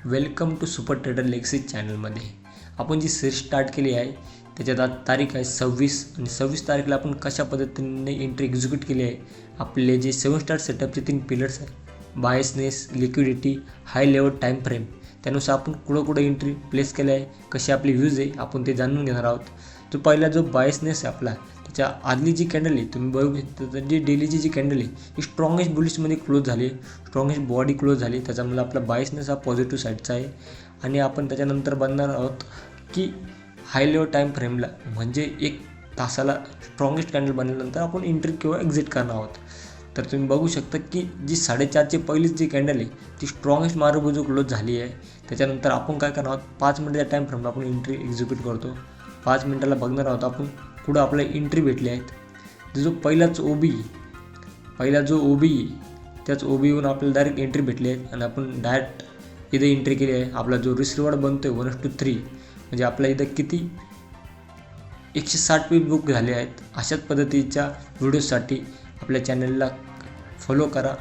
Welcome to super trader Lexi चॅनलमध्ये आपण जी series start केली आहे त्याच्यात आज तारीख आहे 26 आणि 26 तारखेला आपण कशा पद्धतीने एंट्री एक्झिक्यूट केली आहे. आपले जे 7 स्टार सेटअपचे 3 पिलर्स आहेत, biasness, liquidity, high level time frame, त्यानुसार आपण कुठं एंट्री प्लेस केलं आहे, कशी आपली व्ह्यूज आहे आपण ते जाणून घेणार आहोत. तो पहिला जो बायसनेस आहे आपला, त्याच्या आदली जी कॅन्डल आहे तुम्ही बघू शकता, जी डेलीची जी कॅन्डल आहे ही स्ट्रॉंगेस्ट बुलिशमध्ये क्लोज झाली आहे, स्ट्रॉंगेस्ट बॉडी क्लोज झाली. त्याच्यामुळे आपला बायसनेस हा पॉझिटिव्ह साईडचा आहे. आणि आपण त्याच्यानंतर बघणार आहोत की हाय लेवल टाईम फ्रेमला म्हणजे 1 तासाला स्ट्रॉंगेस्ट कॅन्डल बनल्यानंतर आपण एंट्री किंवा एक्झिट करणार आहोत. तर तुम्ही बघू शकता की जी 4:30ची पहिलीच जी कॅन्डल आहे ती स्ट्रॉंगेस्ट मारुबुजू क्लोज झाली आहे. त्याच्यानंतर आपण काय करणार आहोत, 5 मिनिटाच्या टाईम फ्रेमला आपण एंट्री एक्झिक्यूट करतो. 5 मिनिटाला बघणार आहोत आपण पुढं आपल्याला एंट्री भेटली आहेत. जो पहिलाच ओबी त्याच ओबीवरून आपल्याला डायरेक्ट एंट्री भेटली आहे आणि आपण डायरेक्ट इथे एंट्री केली आहे. आपला जो रिस्क रिवॉर्ड बनतो आहे 1:3 म्हणजे आपल्या इथं किती 160 बुक झाले आहेत. अशाच पद्धतीच्या व्हिडिओसाठी आपल्या चॅनलला फॉलो करा.